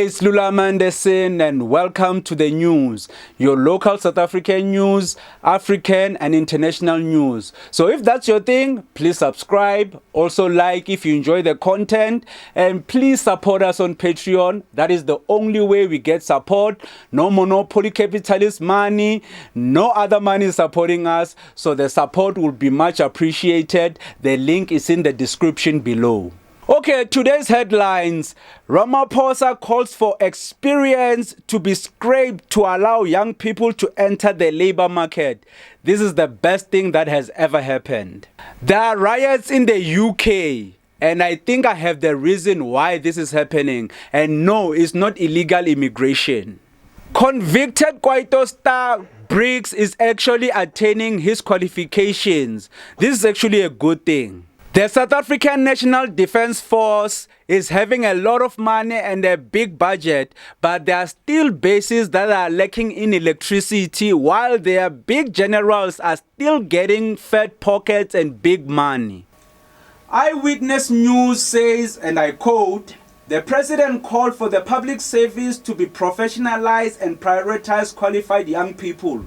It's Lulamandesin and welcome to the news, your local South African news, African and international news. So if that's your thing, please subscribe, also like if you enjoy the content, and please support us on Patreon. That is the only way we get support. No monopoly capitalist money, no other money supporting us, so the support will be much appreciated. The link is in the description below. Okay, today's headlines. Ramaphosa calls for experience to be scraped to allow young people to enter the labor market. This is the best thing that has ever happened. There are riots in the UK, and I think I have the reason why this is happening. And no, it's not illegal immigration. Convicted Kwaito star Brickz is actually attaining his qualifications. This is actually a good thing. The South African National Defence Force is having a lot of money and a big budget, but there are still bases that are lacking in electricity, while their big generals are still getting fat pockets and big money. Eyewitness News says, and I quote, "The president called for the public service to be professionalized and prioritize qualified young people.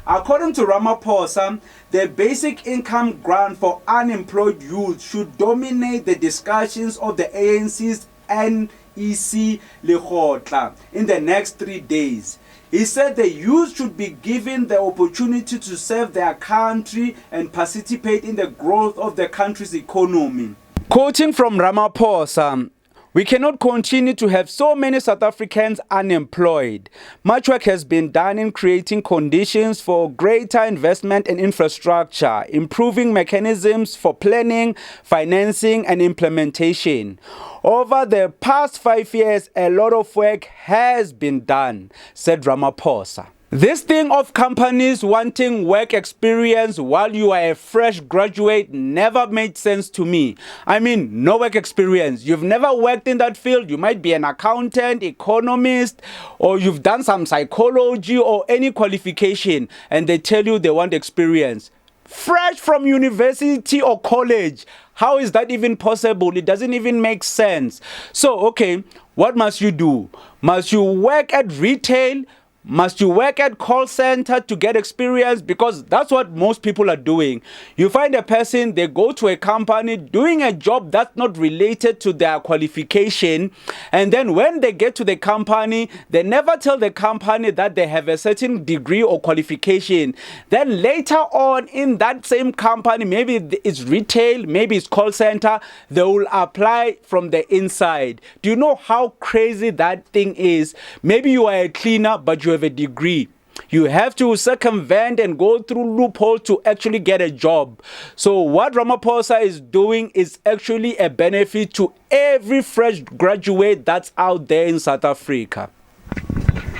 According to Ramaphosa, the basic income grant for unemployed youth should dominate the discussions of the ANC's NEC Lekgotla in the next 3 days. He said the youth should be given the opportunity to serve their country and participate in the growth of the country's economy." Quoting from Ramaphosa, "We cannot continue to have so many South Africans unemployed. Much work has been done in creating conditions for greater investment in infrastructure, improving mechanisms for planning, financing, and implementation. Over the past 5 years, a lot of work has been done," said Ramaphosa. This thing of companies wanting work experience while you are a fresh graduate never made sense to me. I mean, no work experience. You've never worked in that field. You might be an accountant, economist, or you've done some psychology or any qualification, and they tell you they want experience. Fresh from university or college. How is that even possible? It doesn't even make sense. So, okay, what must you do? Must you work at retail? Must you work at call center to get experience? Because that's what most people are doing. You find a person, they go to a company doing a job that's not related to their qualification, and then when they get to the company, they never tell the company that they have a certain degree or qualification. Then later on in that same company, maybe it's retail, maybe it's call center, they will apply from the inside. Do you know how crazy that thing is? Maybe you are a cleaner, but you have a degree. You have to circumvent and go through loopholes to actually get a job. So what Ramaphosa is doing is actually a benefit to every fresh graduate that's out there in South Africa.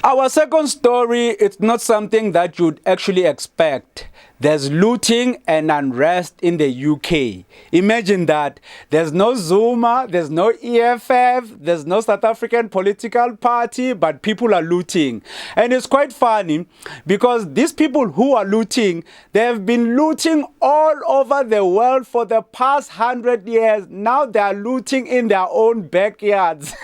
Our second story, it's not something that you'd actually expect. There's looting and unrest in the UK. Imagine that. There's no Zuma, there's no EFF, there's no South African political party, but people are looting. And it's quite funny because these people who are looting, they have been looting all over the world for the past 100 years. Now they are looting in their own backyards.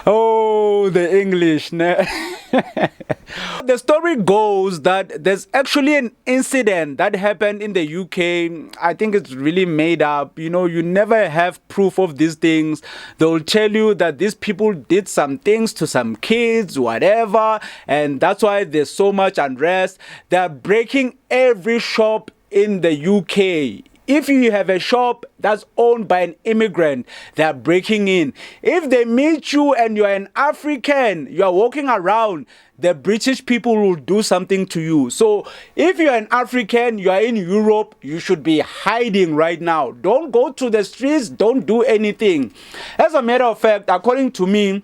Oh, the English. The story goes that there's actually an incident that happened in the UK. I think it's really made up. You know, you never have proof of these things. They'll tell you that these people did some things to some kids, whatever, and that's why there's so much unrest. They're breaking every shop in the UK. If you have a shop that's owned by an immigrant, they are breaking in. If they meet you and you're an African, you are walking around, the British people will do something to you. So if you're an African, you are in Europe, you should be hiding right now. Don't go to the streets, don't do anything. As a matter of fact, according to me,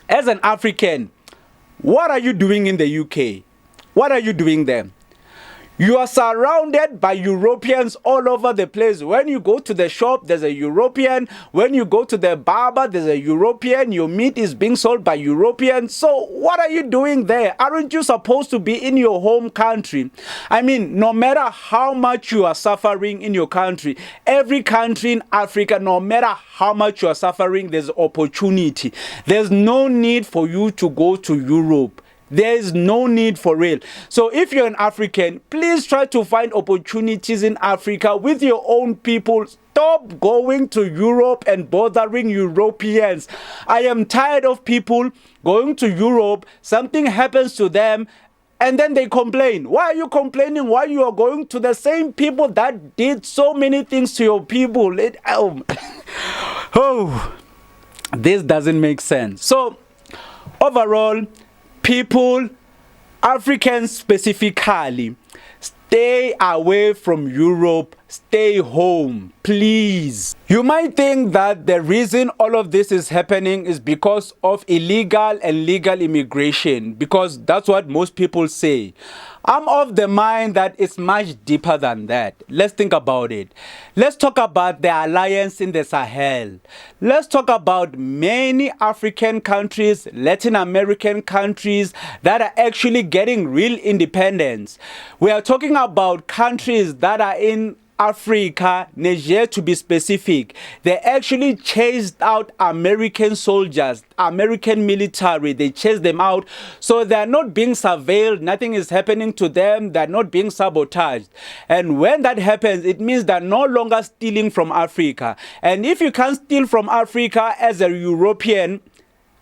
as an African, what are you doing in the UK? What are you doing there? You are surrounded by Europeans all over the place. When you go to the shop, there's a European. When you go to the barber, there's a European. Your meat is being sold by Europeans. So what are you doing there? Aren't you supposed to be in your home country? I mean, no matter how much you are suffering in your country, every country in Africa, no matter how much you are suffering, there's opportunity. There's no need for you to go to Europe. There is no need for real. So if you're an African, please try to find opportunities in Africa with your own people. Stop going to Europe and bothering Europeans. I am tired of people going to Europe, something happens to them, and then they complain. Why are you complaining? Why you are going to the same people that did so many things to your people? This doesn't make sense. So overall, people, Africans specifically, stay away from Europe. Stay home, please. You might think that the reason all of this is happening is because of illegal and legal immigration, because that's what most people say. I'm of the mind that it's much deeper than that. Let's think about it. Let's talk about the alliance in the Sahel. Let's talk about many African countries, Latin American countries that are actually getting real independence. We are talking about countries that are in Africa, Niger to be specific. They actually chased out American soldiers, American military. They chased them out. So they're not being surveilled. Nothing is happening to them. They're not being sabotaged. And when that happens, it means they're no longer stealing from Africa. And if you can't steal from Africa as a European,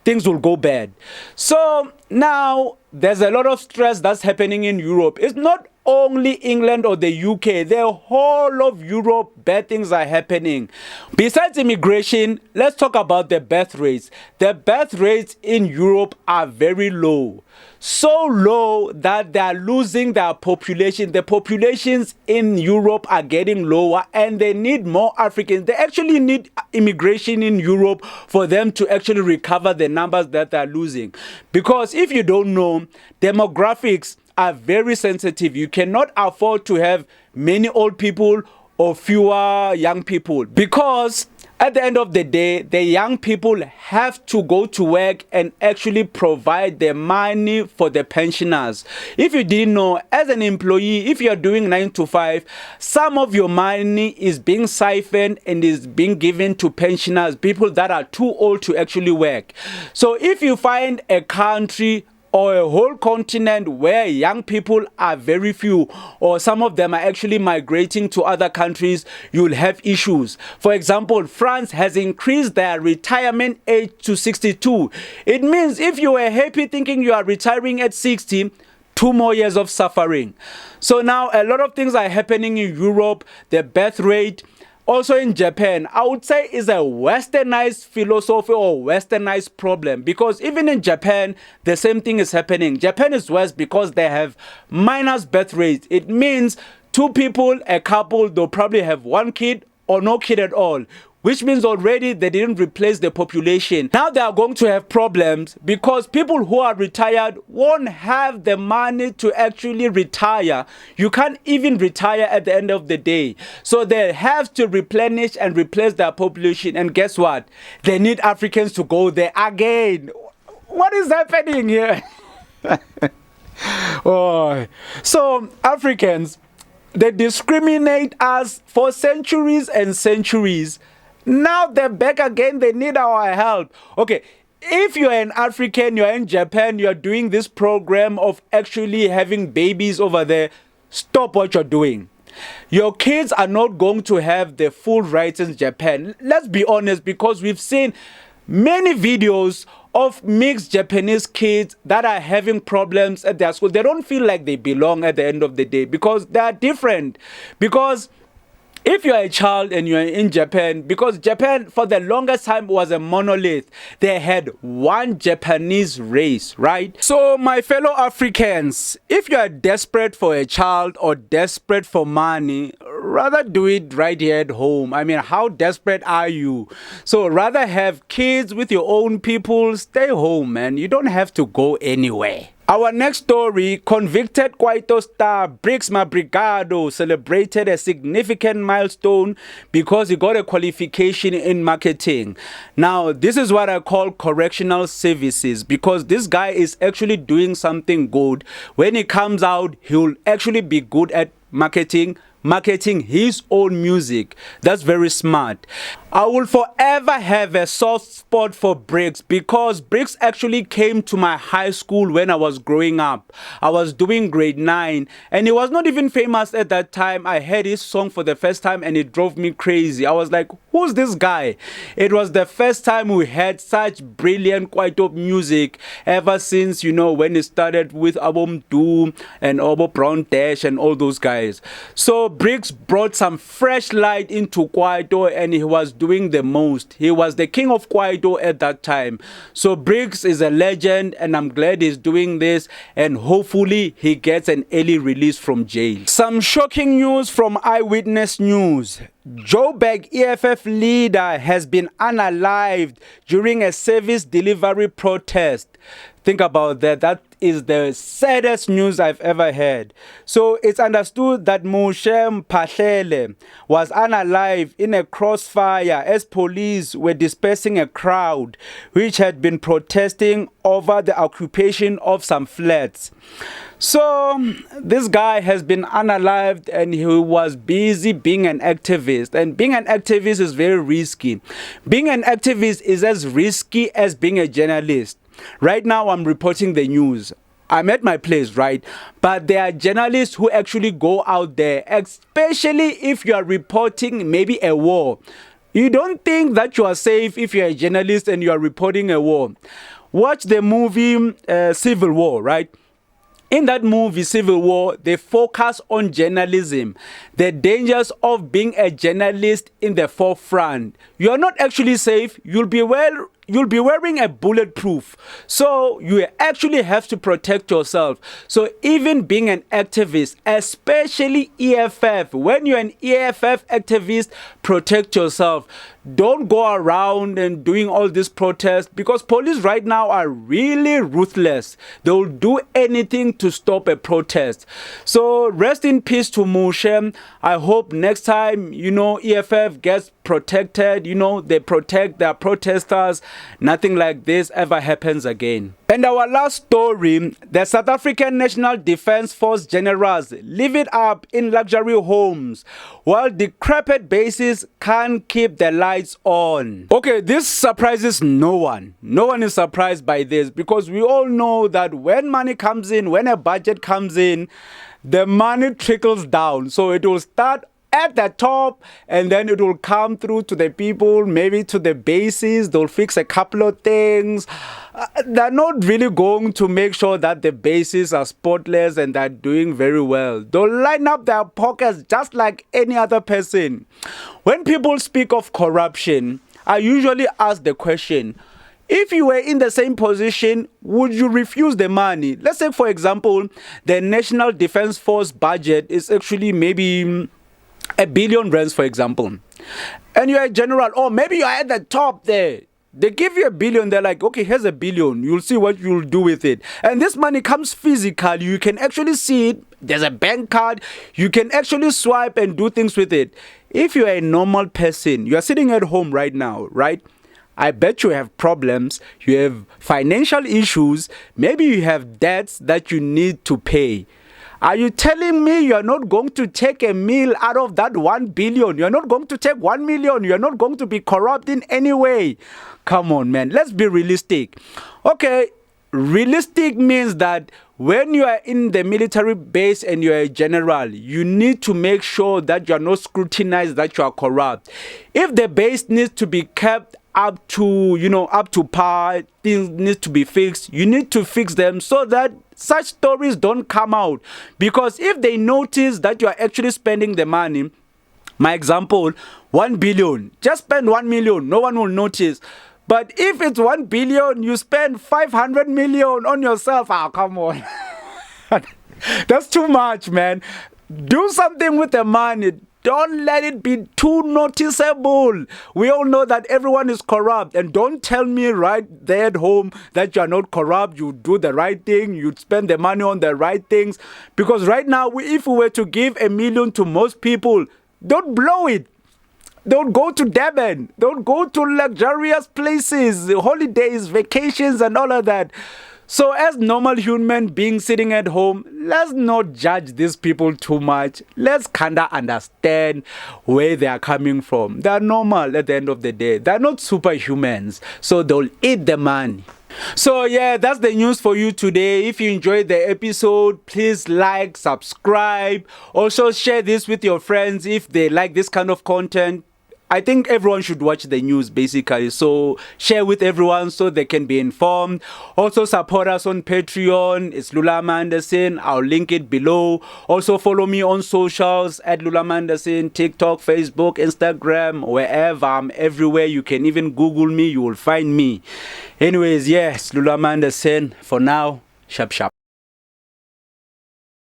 things will go bad. So now there's a lot of stress that's happening in Europe. It's not only England or the UK, the whole of Europe, bad things are happening. Besides immigration, let's talk about the birth rates. The birth rates in Europe are very low. So low that they are losing their population. The populations in Europe are getting lower and they need more Africans. They actually need immigration in Europe for them to actually recover the numbers that they are losing. Because if you don't know, demographics are very sensitive. You cannot afford to have many old people or fewer young people, because at the end of the day, the young people have to go to work and actually provide the money for the pensioners. If you didn't know, as an employee, if you're doing 9 to 5, some of your money is being siphoned and is being given to pensioners, people that are too old to actually work. So if you find a country or a whole continent where young people are very few, or some of them are actually migrating to other countries, you'll have issues. For example, France has increased their retirement age to 62. It means if you were happy thinking you are retiring at 60, 2 more years of suffering. So now a lot of things are happening in Europe. The birth rate, also in Japan, I would say is a westernized philosophy or westernized problem, because even in Japan, the same thing is happening. Japan is worse because they have minus birth rates. It means 2 people, a couple, they'll probably have 1 kid or no kid at all, which means already they didn't replace the population. Now they are going to have problems because people who are retired won't have the money to actually retire. You can't even retire at the end of the day. So they have to replenish and replace their population. And guess what? They need Africans to go there again. What is happening here? So Africans, they discriminate us for centuries and centuries. Now they're back again. They need our help. Okay, if you're an African, you're in Japan, you're doing this program of actually having babies over there, stop what you're doing. Your kids are not going to have the full rights in Japan. Let's be honest, because we've seen many videos of mixed Japanese kids that are having problems at their school. They don't feel like they belong at the end of the day because they are different. Because if you're a child and you're in Japan, because Japan for the longest time was a monolith, they had one Japanese race, right? So my fellow Africans, if you are desperate for a child or desperate for money, rather do it right here at home. I mean, how desperate are you? So rather have kids with your own people, stay home, man. You don't have to go anywhere. Our next story, convicted Kwaito star Brickz Mabrigado celebrated a significant milestone because he got a qualification in marketing. Now, this is what I call correctional services, because this guy is actually doing something good. When he comes out, he'll actually be good at marketing his own music. That's very smart. I will forever have a soft spot for Brickz, because Brickz actually came to my high school when I was growing up. I was doing grade 9 and he was not even famous at that time. I heard his song for the first time and it drove me crazy. I was like, who's this guy? It was the first time we had such brilliant Kwaito music ever since, when he started with Abom Do and Obo Brown Dash and all those guys. So Brickz brought some fresh light into Kwaito and he was doing the most. He was the king of Kwaito at that time. So Brickz is a legend and I'm glad he's doing this, and hopefully he gets an early release from jail. Some shocking news from Eyewitness News. Joburg EFF leader has been unalived during a service delivery protest. Think about that. That is the saddest news I've ever heard. So it's understood that Moshe Mphahlele was unalived in a crossfire as police were dispersing a crowd which had been protesting over the occupation of some flats. So this guy has been unalived and he was busy being an activist. And being an activist is very risky. Being an activist is as risky as being a journalist. Right now I'm reporting the news. I'm at my place, right? But there are journalists who actually go out there, especially if you are reporting maybe a war. You don't think that you are safe if you're a journalist and you are reporting a war. Watch the movie Civil War, right? In that movie, Civil War, they focus on journalism, the dangers of being a journalist in the forefront. You are not actually safe. You'll be wearing a bulletproof. So you actually have to protect yourself. So even being an activist, especially EFF, when you're an EFF activist, protect yourself. Don't go around and doing all this protest, because police right now are really ruthless. They'll do anything to stop a protest. So rest in peace to Moshe. I hope next time, EFF gets protected, they protect their protesters. Nothing like this ever happens again. And our last story, the South African National Defence Force generals live it up in luxury homes while decrepit bases can't keep the lights on. Okay, this surprises no one. No one is surprised by this, because we all know that when money comes in, when a budget comes in, the money trickles down. So it will start at the top and then it will come through to the people, maybe to the bases. They'll fix a couple of things. They're not really going to make sure that the bases are spotless and they're doing very well. They'll line up their pockets just like any other person. When people speak of corruption, I usually ask the question, if you were in the same position, would you refuse the money? Let's say, for example, the National Defence Force budget is actually maybe 1 billion rands, for example, and you're a general, or maybe you're at the top there. They give you 1 billion. They're like, okay, here's 1 billion. You'll see what you'll do with it. And this money comes physical. You can actually see it. There's a bank card. You can actually swipe and do things with it. If you're a normal person, you're sitting at home right now, right? I bet you have problems. You have financial issues. Maybe you have debts that you need to pay. Are you telling me you're not going to take a meal out of that 1 billion? You're not going to take 1 million? You're not going to be corrupt in any way? Come on, man. Let's be realistic. Okay, realistic means that when you are in the military base and you're a general, you need to make sure that you're not scrutinized, that you are corrupt. If the base needs to be kept up to par, things need to be fixed, you need to fix them so that such stories don't come out. Because if they notice that you are actually spending the money, my example, 1 billion, just spend 1 million, no one will notice. But if it's 1 billion, you spend 500 million on yourself. Ah, come on. That's too much, man. Do something with the money. Don't let it be too noticeable. We all know that everyone is corrupt. And don't tell me right there at home that you are not corrupt. You do the right thing. You spend the money on the right things. Because right now, if we were to give $1 million to most people, don't blow it. Don't go to Durban. Don't go to luxurious places, holidays, vacations, and all of that. So as normal human beings sitting at home, let's not judge these people too much. Let's kind of understand where they are coming from. They are normal at the end of the day. They're not superhumans. So they'll eat the money. So yeah, that's the news for you today. If you enjoyed the episode, please like, subscribe. Also share this with your friends if they like this kind of content. I think everyone should watch the news basically. So share with everyone so they can be informed. Also support us on Patreon. It's Lulama Anderson. I'll link it below. Also follow me on socials at Lulama Anderson, TikTok, Facebook, Instagram, wherever. I'm everywhere. You can even Google me. You will find me. Anyways, yes, Lulama Anderson. For now, sharp sharp.